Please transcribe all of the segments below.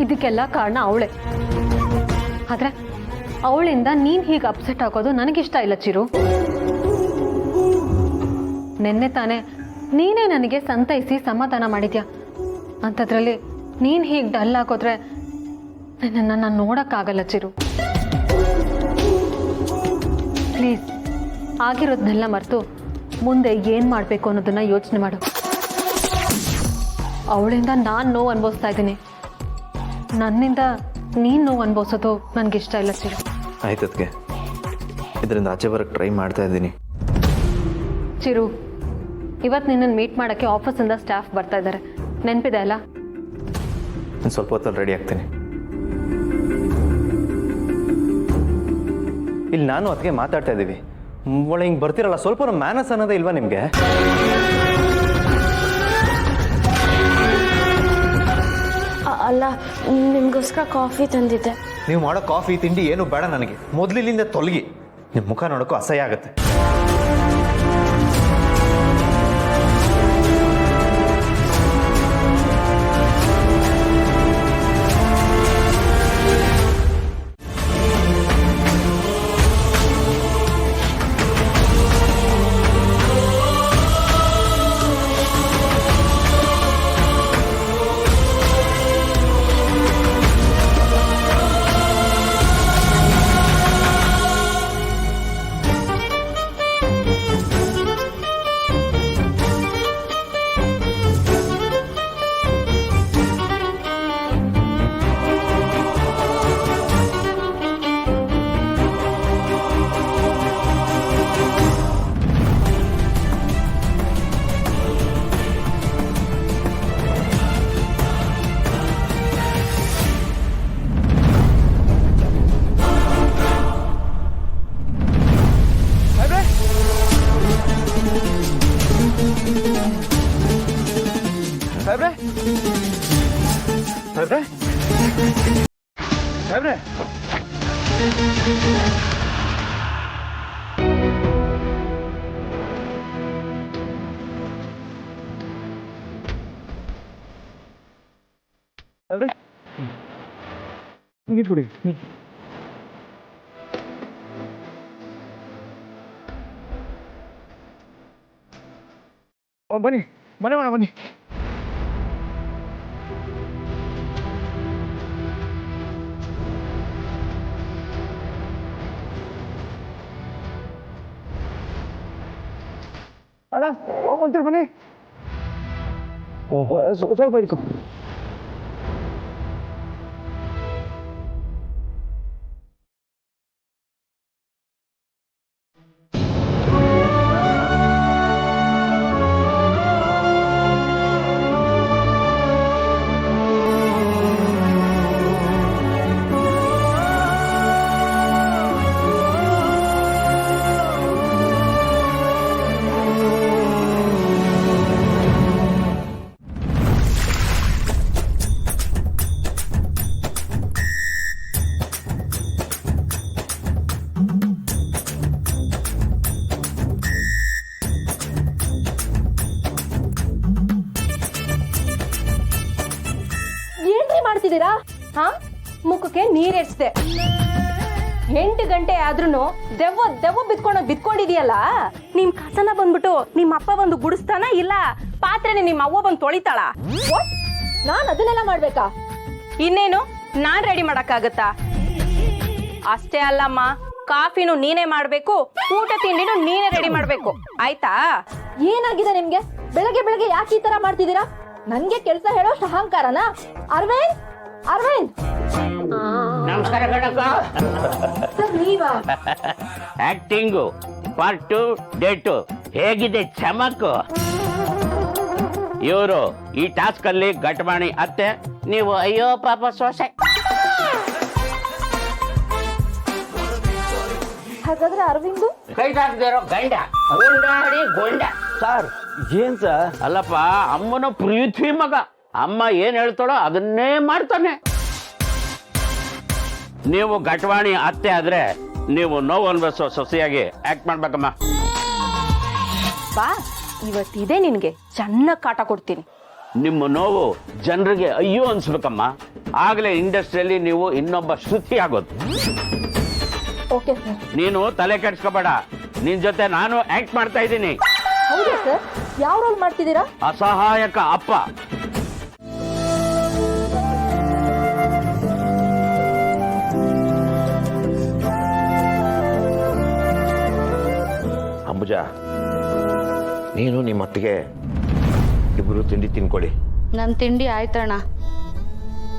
ಇದಕ್ಕೆಲ್ಲ ಕಾರಣ ಅವಳೇ. ಆದ್ರೆ ಅವಳಿಂದ ನೀನ್ ಹೀಗೆ ಅಪ್ಸೆಟ್ ಆಗೋದು ನನಗಿಷ್ಟ ಇಲ್ಲ ಚಿರು. ನೆನ್ನೆ ತಾನೇ ನೀನೇ ನನಗೆ ಸಂತೈಸಿ ಸಮಾಧಾನ ಮಾಡಿದ್ಯಾ. ಅಂಥದ್ರಲ್ಲಿ ನೀನ್ ಹೀಗೆ ಡಲ್ ಆಗೋದ್ರೆ ನನ್ನನ್ನು ನಾನು ನೋಡೋಕ್ಕಾಗಲ್ಲ ಚಿರು. ಪ್ಲೀಸ್, ಆಗಿರೋದನ್ನೆಲ್ಲ ಮರೆತು ಮುಂದೆ ಏನು ಮಾಡಬೇಕು ಅನ್ನೋದನ್ನ ಯೋಚನೆ ಮಾಡು. ಅವಳಿಂದ ನಾನು ನೋವು ಅನುಭವಿಸ್ತಾ ಇದ್ದೀನಿ, ನನ್ನಿಂದ ನೀನು ನೋವು ಅನುಭವಿಸೋದು ನನಗಿಷ್ಟ ಇಲ್ಲ ಚಿರು. ಆಯ್ತದ್ಗೆ, ಇದರಿಂದ ಆಚೆ ಬರೋಕ್ಕೆ ಟ್ರೈ ಮಾಡ್ತಾ ಇದ್ದೀನಿ. ಚಿರು, ಇವತ್ತು ನಿನ್ನನ್ನು ಮೀಟ್ ಮಾಡೋಕ್ಕೆ ಆಫೀಸಿಂದ ಸ್ಟಾಫ್ ಬರ್ತಾ ಇದ್ದಾರೆ, ನೆನಪಿದೆ ಅಲ್ಲ? ನಾನು ಸ್ವಲ್ಪ ಹೊತ್ತಲ್ಲಿ ರೆಡಿ ಆಗ್ತೀನಿ. ಇಲ್ಲಿ ನಾನು ಅದಕ್ಕೆ ಮಾತಾಡ್ತಾ ಇದ್ದೀವಿ, ಒಳ್ಳೆ ಹಿಂಗೆ ಬರ್ತಿರಲ್ಲ, ಸ್ವಲ್ಪ ಮ್ಯಾನಸ್ ಅನ್ನೋದೇ ಇಲ್ವಾ ನಿಮಗೆ? ಅಲ್ಲ, ನಿಮಗೋಸ್ಕರ ಕಾಫಿ ತಂದಿದ್ದೆ. ನೀವು ಮಾಡೋ ಕಾಫಿ ತಿಂಡಿ ಏನು ಬೇಡ ನನಗೆ. ಮೊದಲಿನಿಂದ ತೊಲಗಿ. ನಿಮ್ಮ ಮುಖ ನೋಡೋಕ್ಕೂ ಅಸಹ್ಯ ಆಗುತ್ತೆ. ಸಾಹೇಬ್ರೆ, ಸಾಹೇಬ್ರೆ, ಸಾಹೇಬ್ರೆ, ಸಾಹೇಬ್ರೆ, ನೀರು ಕುಡಿ. ಬನ್ನಿ, ಮನೆ ಮಾಡೋಣ ಬನ್ನಿ. ಅಲ್ಲ, ಹೋಗ್ತೀರಿ ಬನ್ನಿ. ಸ್ವಲ್ಪ ಇಟ್ಕೊ. ಮಾಡ್ತಿದ್ದೀರಾ? ಹಾ, ಮುಖಕ್ಕೆ ನೀರೆಡ್ಸ್ದೆ. 8 ಗಂಟೆ ಆದ್ರೂ ದೆವ್ವ ಬಿದ್ಕೊಂಡಿದೆಯಲ್ಲ. ನಿಮ್ ಕಸನ ಬಂದ್ಬಿಟ್ಟು ನಿಮ್ಮ ಅಪ್ಪ ಬಂದು ಗುಡಿಸ್ತಾನ, ಇಲ್ಲ ಪಾತ್ರೆನ ನಿಮ್ಮ ಅವ್ವ ಬಂದು ತೊಳಿತಾಳ? ನಾನ್ ಅದನ್ನೆಲ್ಲ ಮಾಡ್ಬೇಕಾ? ಇನ್ನೇನು, ನಾನ್ ರೆಡಿ ಮಾಡಕ್ಕಾಗತ್ತಾ? ಅಷ್ಟೇ ಅಲ್ಲಮ್ಮ, ಕಾಫಿನೂ ನೀನೇ ಮಾಡ್ಬೇಕು, ಊಟ ತಿಂಡಿನೂ ನೀನೇ ರೆಡಿ ಮಾಡ್ಬೇಕು, ಆಯ್ತಾ? ಏನಾಗಿದೆ ನಿಮ್ಗೆ? ಬೆಳಗ್ಗೆ ಬೆಳಗ್ಗೆ ಯಾಕೆ ಈ ತರ ಮಾಡ್ತಿದ್ದೀರಾ? ನನ್ಗೆ ಕೆಲಸ ಹೇಳೋಷ್ಟು ಅಹಂಕಾರನ? ಅರವಿಂದ್, ಅರವಿಂದ್, ನಮಸ್ಕಾರ ಕಣಕ್ಕ. ನೀವಾ? ಆಕ್ಟಿಂಗು ಪಾರ್ಟು ಡೇಟು ಹೇಗಿದೆ ಚಮಕು? ಇವರು ಈ ಟಾಸ್ಕ್ ಅಲ್ಲಿ ಘಟಮಾಣಿ ಅತ್ತೆ, ನೀವು ಅಯ್ಯೋ ಪಾಪ ಸೊಸೆ. ಹಾಗಾದ್ರೆ ಅರವಿಂದು ಕೈ ಹಾಕ್ದಿರೋ ಗಂಡ, ಗುಂಡಾಡಿ ಗೊಂಡ. ಸರ್, ಏನ್ ಸರ್? ಅಲ್ಲಪ್ಪ, ಅಮ್ಮನ ಪೃಥ್ವಿ ಮಗ. ಅಮ್ಮ ಏನ್ ಹೇಳ್ತಾಳೋ ಅದನ್ನೇ ಮಾಡ್ತಾನೆ. ನೀವು ಘಟವಾಣಿ ಅತ್ತೆ ಆದ್ರೆ ನೀವು ನೋವು ಅನ್ಭವಿಸೋ ಸೊಸೆಯಾಗಿ ಆಕ್ಟ್ ಮಾಡ್ಬೇಕಮ್ಮ. ಬಾ, ಇವತ್ತಿದೆ ನಿನ್ಗೆ ಚೆನ್ನಾಗಿ ಕಾಟ ಕೊಡ್ತೀನಿ. ನಿಮ್ಮ ನೋವು ಜನರಿಗೆ ಅಯ್ಯೋ ಅನ್ಸ್ಬೇಕಮ್ಮ. ಆಗಲೇ ಇಂಡಸ್ಟ್ರಿಯಲ್ಲಿ ನೀವು ಇನ್ನೊಬ್ಬ ಶ್ರುತಿ ಆಗೋದು. Okay sir. ನೀನು ತಲೆ ಕೆಡಿಸ್ಕೋಬೇಡ, ನಿನ್ ಜೊತೆ ನಾನು ಆಕ್ಟ್ ಮಾಡ್ತಾ ಇದ್ದೀನಿ. ಹೌದಾ ಸರ್? ಯಾವ ರೋಲ್ ಮಾಡ್ತಿದ್ದೀರಾ? ಅಸಹಾಯಕ ಅಪ್ಪ. ಅಂಬುಜಾ, ನೀನು ನಿಮ್ಮ ಅತ್ತಿಗೆ ಇಬ್ಬರು ತಿಂಡಿ ತಿನ್ಕೊಳ್ಳಿ. ನನ್ನ ತಿಂಡಿ ಆಯ್ತಣ್ಣ.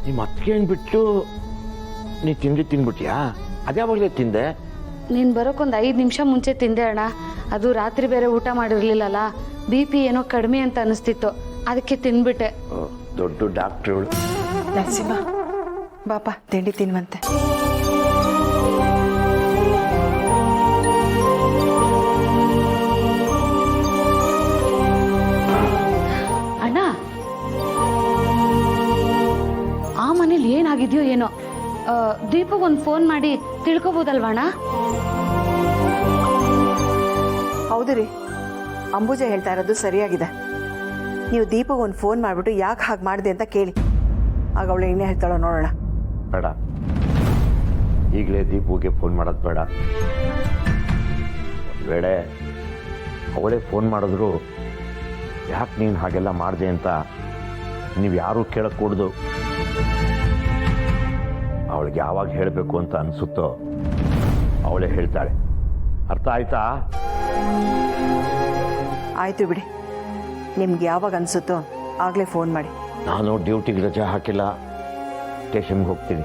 ನಿಮ್ಮ ಅತ್ತಿಗೆ ಬಿಟ್ಟು ನೀ ತಿಂಡಿ ತಿನ್ಬಿಟ್ಯಾ? ಅದ್ಯಾವಾಗಲೇ ತಿಂದೆ? ನೀನು ಬರೋಕ್ಕೊಂದು 5 ನಿಮಿಷ ಮುಂಚೆ ತಿಂದೆ ಅಣ್ಣ. ಅದು ರಾತ್ರಿ ಬೇರೆ ಊಟ ಮಾಡಿರ್ಲಿಲ್ಲಲ್ಲ, BP ಏನೋ ಕಡಿಮೆ ಅಂತ ಅನಿಸ್ತಿತ್ತು, ಅದಕ್ಕೆ ತಿನ್ಬಿಟ್ಟೆ. ದೊಡ್ಡ ಡಾಕ್ಟ್ರುಗಳು. ನರಸಿಂಹ, ಬಾಪ ತಿಂಡಿ ತಿನ್ನುವಂತೆ. ಅಣ್ಣ, ಆ ಮನೇಲಿ ಏನಾಗಿದೆಯೋ ಏನೋ. ದೀಪಗೊಂದು ಫೋನ್ ಮಾಡಿ ತಿಳ್ಕೊಬೋದಲ್ವಾ ಅಣ್ಣ? ಹೌದು ರೀ, ಅಂಬುಜ ಹೇಳ್ತಾ ಇರೋದು ಸರಿಯಾಗಿದೆ. ನೀವು ದೀಪಗೆ ಒಂದು ಫೋನ್ ಮಾಡಿಬಿಟ್ಟು ಯಾಕೆ ಹಾಗೆ ಮಾಡಿದೆ ಅಂತ ಕೇಳಿ, ಆಗ ಅವಳು ಏನೇ ಹೇಳ್ತಾಳೋ ನೋಡೋಣ. ಬೇಡ, ಈಗಲೇ ದೀಪುಗೆ ಫೋನ್ ಮಾಡೋದು ಬೇಡ. ಒಂದು ವೇಳೆ ಅವಳೇ ಫೋನ್ ಮಾಡಿದ್ರು ಯಾಕೆ ನೀನು ಹಾಗೆಲ್ಲ ಮಾಡಿದೆ ಅಂತ ನೀವು ಯಾರೂ ಕೇಳக்கூಡ್ದು. ಅವಳಿಗೆ ಯಾವಾಗ ಹೇಳಬೇಕು ಅಂತ ಅನಿಸುತ್ತೋ ಅವಳೇ ಹೇಳ್ತಾಳೆ. ಅರ್ಥ ಆಯ್ತಾ? ಆಯಿತು ಬಿಡಿ, ನಿಮ್ಗೆ ಯಾವಾಗ ಅನಿಸುತ್ತೋ ಆಗಲೇ ಫೋನ್ ಮಾಡಿ. ನಾನು ಡ್ಯೂಟಿಗೆ ರಜೆ ಹಾಕಿಲ್ಲ, ಸ್ಟೇಷನ್ಗೆ ಹೋಗ್ತೀನಿ.